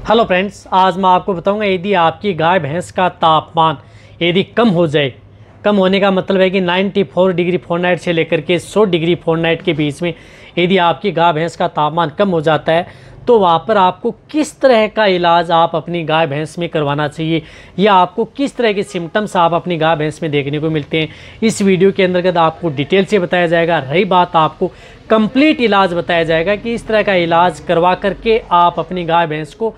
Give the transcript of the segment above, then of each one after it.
Hello friends, आज मैं आपको बताऊंगा यदि आपकी गाय भैंस का तापमान यदि कम हो जाए, कम होने का मतलब है कि 94 डिग्री फ़ारेनहाइट से लेकर के 100 डिग्री फ़ारेनहाइट के बीच में यदि आपकी गाय भैंस का तापमान कम हो जाता है तो वहाँ पर आपको किस तरह का इलाज आप अपनी गाय भैंस में करवाना चाहिए या आपको किस तरह के सिम्टम्स आप अपनी गाय भैंस में देखने को मिलते हैं, इस वीडियो के अंतर्गत आपको डिटेल से बताया जाएगा। रही बात, आपको कंप्लीट इलाज बताया जाएगा कि इस तरह का इलाज करवा करके आप अपनी गाय भैंस को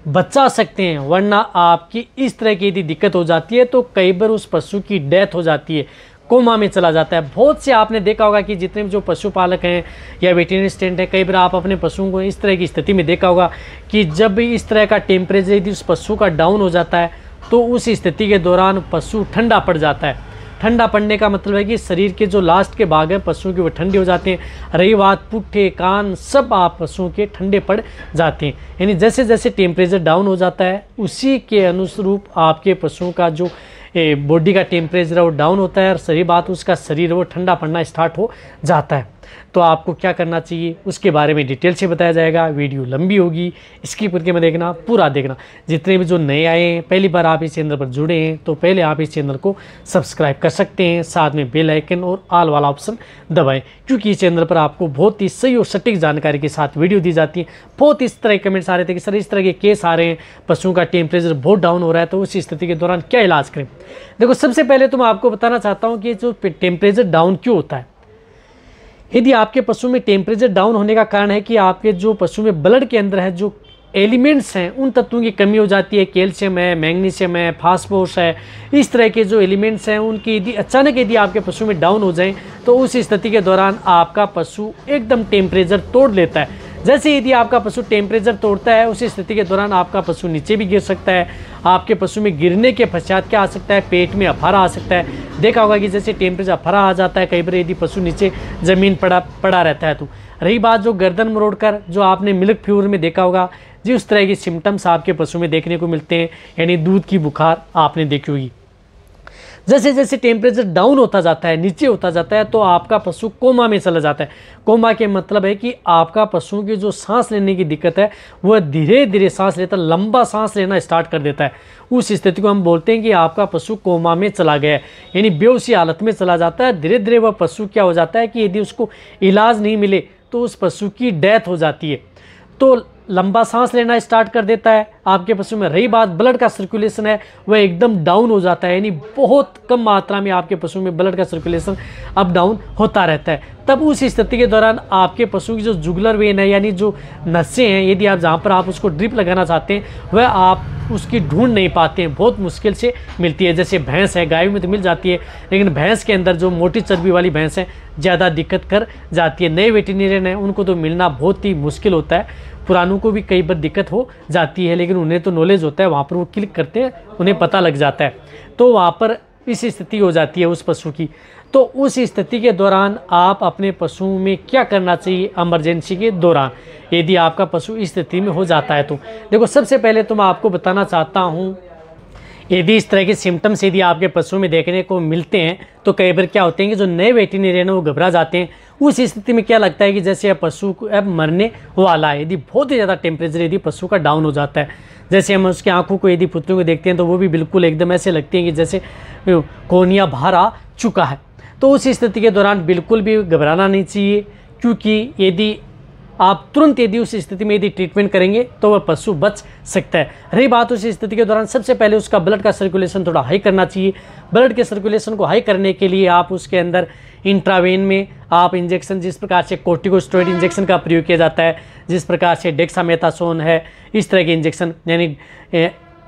बचा सकते हैं, वरना आपकी इस तरह की यदि दिक्कत हो जाती है तो कई बार उस पशु की डेथ हो जाती है, कोमा में चला जाता है। बहुत से आपने देखा होगा कि जितने भी जो पशुपालक हैं या वेटरनरी असिस्टेंट हैं, कई बार आप अपने पशुओं को इस तरह की स्थिति में देखा होगा कि जब भी इस तरह का टेम्परेचर यदि उस पशु का डाउन हो जाता है तो उस स्थिति के दौरान पशु ठंडा पड़ जाता है। ठंडा पड़ने का मतलब है कि शरीर के जो लास्ट के भाग हैं पशुओं के वो ठंडे हो जाते हैं। रही बात, पुट्ठे कान सब आप पशुओं के ठंडे पड़ जाते हैं। यानी जैसे जैसे टेम्परेचर डाउन हो जाता है उसी के अनुरूप आपके पशुओं का जो बॉडी का टेम्परेचर है वो डाउन होता है और सही बात उसका शरीर वो ठंडा पड़ना स्टार्ट हो जाता है। तो आपको क्या करना चाहिए उसके बारे में डिटेल से बताया जाएगा। वीडियो लंबी होगी, स्किप करके मत देखना, पूरा देखना। जितने भी जो नए आए हैं, पहली बार आप इस चैनल पर जुड़े हैं तो पहले आप इस चैनल को सब्सक्राइब कर सकते हैं, साथ में बेल आइकन और ऑल वाला ऑप्शन दबाएं, क्योंकि इस चैनल पर आपको बहुत ही सही और सटीक जानकारी के साथ वीडियो दी जाती है। बहुत इस तरह के कमेंट्स आ रहे थे कि सर इस तरह के केस आ रहे हैं, पशुओं का टेम्परेचर बहुत डाउन हो रहा है, तो उस स्थिति के दौरान क्या इलाज करें। देखो, सबसे पहले तो मैं आपको बताना चाहता हूँ कि जो टेम्परेचर डाउन क्यों होता है। यदि आपके पशु में टेम्परेचर डाउन होने का कारण है कि आपके जो पशु में ब्लड के अंदर है जो एलिमेंट्स हैं उन तत्वों की कमी हो जाती है, कैल्शियम है, मैग्नीशियम है, फास्फोरस है, इस तरह के जो एलिमेंट्स हैं उनकी यदि अचानक यदि आपके पशु में डाउन हो जाएं तो उस स्थिति के दौरान आपका पशु एकदम टेम्परेचर तोड़ लेता है। जैसे यदि आपका पशु टेम्परेचर तोड़ता है उस स्थिति के दौरान आपका पशु नीचे भी गिर सकता है। आपके पशु में गिरने के पश्चात क्या आ सकता है, पेट में अफारा आ सकता है। देखा होगा कि जैसे टेम्परेचर अफारा आ जाता है कई बार यदि पशु नीचे ज़मीन पड़ा रहता है। तो रही बात जो गर्दन मरोड़कर जो आपने मिल्क फीवर में देखा होगा जी, उस तरह के सिम्टम्स आपके पशु में देखने को मिलते हैं, यानी दूध की बुखार आपने देखी होगी। जैसे जैसे टेम्परेचर डाउन होता जाता है, नीचे होता जाता है, तो आपका पशु कोमा में चला जाता है। कोमा के मतलब है कि आपका पशु की जो सांस लेने की दिक्कत है वह धीरे धीरे सांस लेता, लंबा सांस लेना स्टार्ट कर देता है। उस स्थिति को हम बोलते हैं कि आपका पशु कोमा में चला गया है, यानी बेहोशी हालत में चला जाता है। धीरे धीरे वह पशु क्या हो जाता है कि यदि उसको इलाज नहीं मिले तो उस पशु की डेथ हो जाती है। तो लंबा सांस लेना स्टार्ट कर देता है आपके पशु में। रही बात, ब्लड का सर्कुलेशन है वह एकदम डाउन हो जाता है, यानी बहुत कम मात्रा में आपके पशु में ब्लड का सर्कुलेशन अप डाउन होता रहता है। तब उस स्थिति के दौरान आपके पशु की जो जुगुलर वेन है, यानी जो नसें हैं, यदि आप जहाँ पर आप उसको ड्रिप लगाना चाहते हैं वह आप उसकी ढूंढ नहीं पाते हैं, बहुत मुश्किल से मिलती है। जैसे भैंस है, गाय में तो मिल जाती है, लेकिन भैंस के अंदर जो मोटी चर्बी वाली भैंस है ज़्यादा दिक्कत कर जाती है। नए वेटरनरियन हैं उनको तो मिलना बहुत ही मुश्किल होता है, पुरानों को भी कई बार दिक्कत हो जाती है, लेकिन उन्हें तो नॉलेज होता है, वहाँ पर वो क्लिक करते हैं, उन्हें पता लग जाता है। तो वहाँ पर इस स्थिति हो जाती है उस पशु की। तो उस स्थिति के दौरान आप अपने पशु में क्या करना चाहिए इमरजेंसी के दौरान यदि आपका पशु इस स्थिति में हो जाता है। तो देखो, सबसे पहले तो मैं आपको बताना चाहता हूँ, यदि इस तरह के सिम्टम्स यदि आपके पशु में देखने को मिलते हैं तो कई बार क्या होते हैं कि जो नए वेटरनरियन है वो घबरा जाते हैं। उस स्थिति में क्या लगता है कि जैसे पशु अब मरने वाला है, यदि बहुत ही ज़्यादा टेम्परेचर यदि पशु का डाउन हो जाता है। जैसे हम उसकी आंखों को यदि पुतलों को देखते हैं तो वो भी बिल्कुल एकदम ऐसे लगती हैं कि जैसे कोनिया बाहर आ चुका है। तो उस स्थिति के दौरान बिल्कुल भी घबराना नहीं चाहिए, क्योंकि यदि आप तुरंत यदि उस स्थिति में यदि ट्रीटमेंट करेंगे तो वह पशु बच सकता है। रही बात, उस स्थिति के दौरान सबसे पहले उसका ब्लड का सर्कुलेशन थोड़ा हाई करना चाहिए। ब्लड के सर्कुलेशन को हाई करने के लिए आप उसके अंदर इंट्रावेन में आप इंजेक्शन, जिस प्रकार से कोर्टिकोस्टेरॉइड इंजेक्शन का प्रयोग किया जाता है, जिस प्रकार से डेक्सामेथासोन है, इस तरह के इंजेक्शन, यानी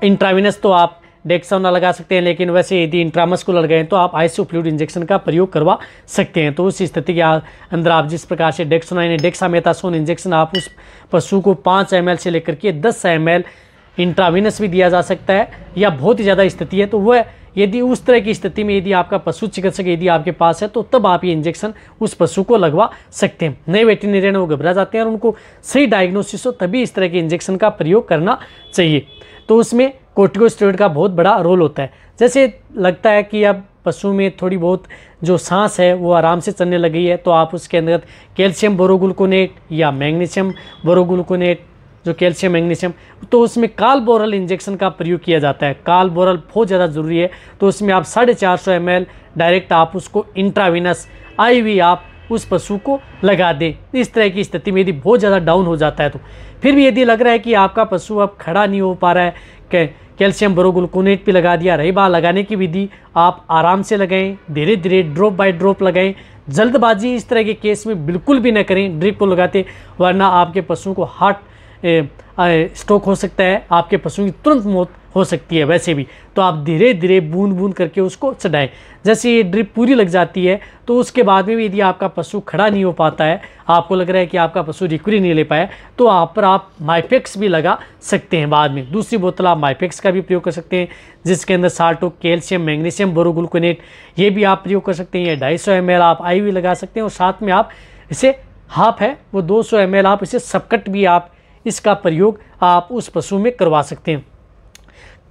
इंट्रावेनस तो आप डेक्सामेथासोन लगा सकते हैं, लेकिन वैसे यदि इंट्रामस्कुलर गए तो आप आइसोफ्लूइड इंजेक्शन का प्रयोग करवा सकते हैं। तो उस स्थिति के अंदर आप जिस प्रकार से डेक्सामेथासोन इंजेक्शन आप उस पशु को 5 ml से लेकर के 10 ml इंट्रावेनस भी दिया जा सकता है, या बहुत ही ज़्यादा स्थिति है तो वह यदि उस तरह की स्थिति में यदि आपका पशु चिकित्सक यदि आपके पास है तो तब आप ये इंजेक्शन उस पशु को लगवा सकते हैं। नए वेटरनरियन वो घबरा जाते हैं और उनको सही डायग्नोसिस हो तभी इस तरह के इंजेक्शन का प्रयोग करना चाहिए। तो उसमें कोर्टिकोस्टेरॉइड का बहुत बड़ा रोल होता है। जैसे लगता है कि अब पशु में थोड़ी बहुत जो सांस है वो आराम से चलने लगी है तो आप उसके अंदर कैल्शियम बोरोग्लूकोनेट या मैग्नीशियम बोरोग्लूकोनेट जो कैल्शियम मैग्नीशियम, तो उसमें कालबोरल इंजेक्शन का प्रयोग किया जाता है। कालबोरल बहुत ज़्यादा ज़रूरी है, तो उसमें आप 450 ml डायरेक्ट आप उसको इंट्राविनस IV आप उस पशु को लगा दें। इस तरह की स्थिति में यदि बहुत ज़्यादा डाउन हो जाता है तो फिर भी यदि लग रहा है कि आपका पशु अब खड़ा नहीं हो पा रहा है, कैल्शियम बोरोग्लूकोनेट भी लगा दिया। रही बात लगाने की विधि, आप आराम से लगाएं, धीरे धीरे ड्रॉप बाय ड्रॉप लगाएं। जल्दबाजी इस तरह के केस में बिल्कुल भी न करें ड्रिप को लगाते, वरना आपके पशु को हार्ट स्ट्रोक हो सकता है, आपके पशु की तुरंत मौत हो सकती है वैसे भी। तो आप धीरे धीरे बूंद बूंद करके उसको चढ़ाएं। जैसे ये ड्रिप पूरी लग जाती है तो उसके बाद में भी यदि आपका पशु खड़ा नहीं हो पाता है, आपको लग रहा है कि आपका पशु रिकवरी नहीं ले पाया, तो आप पर आप माइपेक्स भी लगा सकते हैं। बाद में दूसरी बोतल आप माइपेक्स का भी प्रयोग कर सकते हैं, जिसके अंदर साल्टो, कैल्शियम, मैग्नीशियम बोरोग्लूकोनेट, ये भी आप प्रयोग कर सकते हैं। ये 250 ml आप IV लगा सकते हैं, और साथ में आप इसे हाफ है वो 200 ml आप इसे सबकट भी आप इसका प्रयोग आप उस पशु में करवा सकते हैं।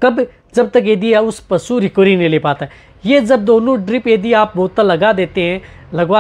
कब? जब तक यदि उस पशु रिकवरी नहीं ले पाता है। ये जब दोनों ड्रिप यदि आप बोतल लगवा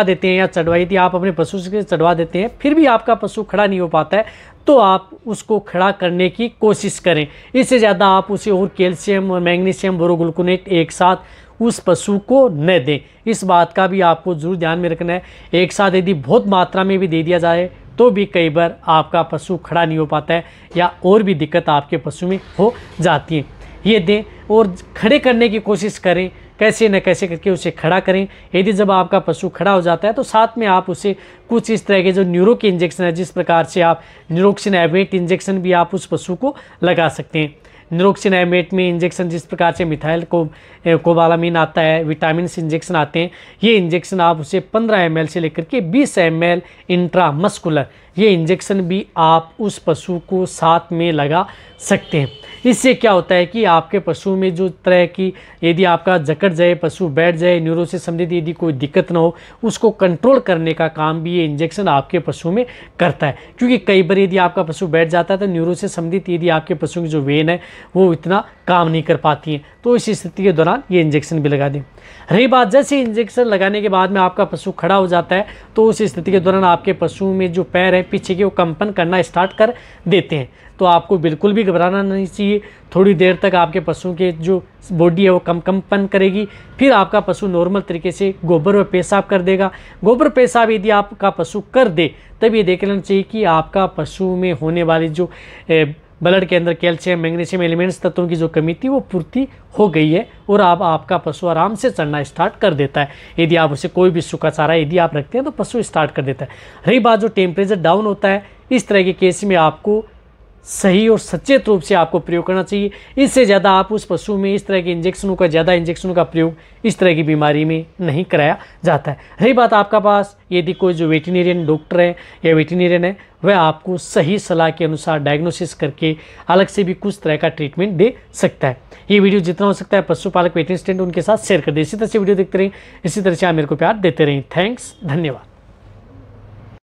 देते हैं या चढ़वा, यदि आप अपने पशु से चढ़वा देते हैं, फिर भी आपका पशु खड़ा नहीं हो पाता है, तो आप उसको खड़ा करने की कोशिश करें। इससे ज़्यादा आप उसे और कैल्शियम और मैग्नीशियम बोरोग्लूकोनेट एक साथ उस पशु को न दें। इस बात का भी आपको जरूर ध्यान में रखना है। एक साथ यदि बहुत मात्रा में भी दे दिया जाए तो भी कई बार आपका पशु खड़ा नहीं हो पाता है, या और भी दिक्कत आपके पशु में हो जाती है। ये दें और खड़े करने की कोशिश करें, कैसे न कैसे करके उसे खड़ा करें। यदि जब आपका पशु खड़ा हो जाता है तो साथ में आप उसे कुछ इस तरह के जो न्यूरो के इंजेक्शन है, जिस प्रकार से आप न्यूरोक्सिन एवेट इंजेक्शन भी आप उस पशु को लगा सकते हैं। न्यूरोक्सिन एवेट में इंजेक्शन जिस प्रकार से मिथाइल कोबालामीन आता है, विटामिन इंजेक्शन आते हैं, ये इंजेक्शन आप उसे 15 ml से लेकर के 20 ml इंट्रामस्कुलर, ये इंजेक्शन भी आप उस पशु को साथ में लगा सकते हैं। इससे क्या होता है कि आपके पशु में जो तरह की, यदि आपका जकड़ जाए, पशु बैठ जाए, न्यूरो से संबंधित यदि कोई दिक्कत ना हो, उसको कंट्रोल करने का काम भी ये इंजेक्शन आपके पशु में करता है। क्योंकि कई बार यदि आपका पशु बैठ जाता है तो न्यूरो से संबंधित यदि आपके पशु की जो वेन है वो इतना काम नहीं कर पाती है, तो इस स्थिति के दौरान ये इंजेक्शन भी लगा दें। रही बात, जैसे इंजेक्शन लगाने के बाद में आपका पशु खड़ा हो जाता है तो उस स्थिति के दौरान आपके पशु में जो पैर है पीछे के, वो कंपन करना स्टार्ट कर देते हैं। तो आपको बिल्कुल भी घबराना नहीं चाहिए। थोड़ी देर तक आपके पशु के जो बॉडी है वो कंपन करेगी, फिर आपका पशु नॉर्मल तरीके से गोबर व पेशाब कर देगा। गोबर पेशाब यदि आपका पशु कर दे तब ये देख लेना चाहिए कि आपका पशु में होने वाली जो ब्लड के अंदर कैल्शियम, मैग्नीशियम एलिमेंट्स तत्वों की जो कमी थी वो पूर्ति हो गई है, और अब आपका पशु आराम से चलना स्टार्ट कर देता है। यदि आप उसे कोई भी सूखा चारा यदि आप रखते हैं तो पशु स्टार्ट कर देता है। रही बात जो टेम्परेचर डाउन होता है, इस तरह के केस में आपको सही और सचेत रूप से आपको प्रयोग करना चाहिए। इससे ज़्यादा आप उस पशु में इस तरह के इंजेक्शनों का प्रयोग इस तरह की बीमारी में नहीं कराया जाता है। रही बात आपका पास यदि कोई जो वेटिनेरियन डॉक्टर है या वेटिनेरियन है, वह आपको सही सलाह के अनुसार डायग्नोसिस करके अलग से भी कुछ तरह का ट्रीटमेंट दे सकता है। ये वीडियो जितना हो सकता है पशुपालक वेटरनरी स्टूडेंट उनके साथ शेयर कर दे। इसी तरह से वीडियो देखते रहें, इसी तरह से आप मेरे को प्यार देते रहें। थैंक्स, धन्यवाद।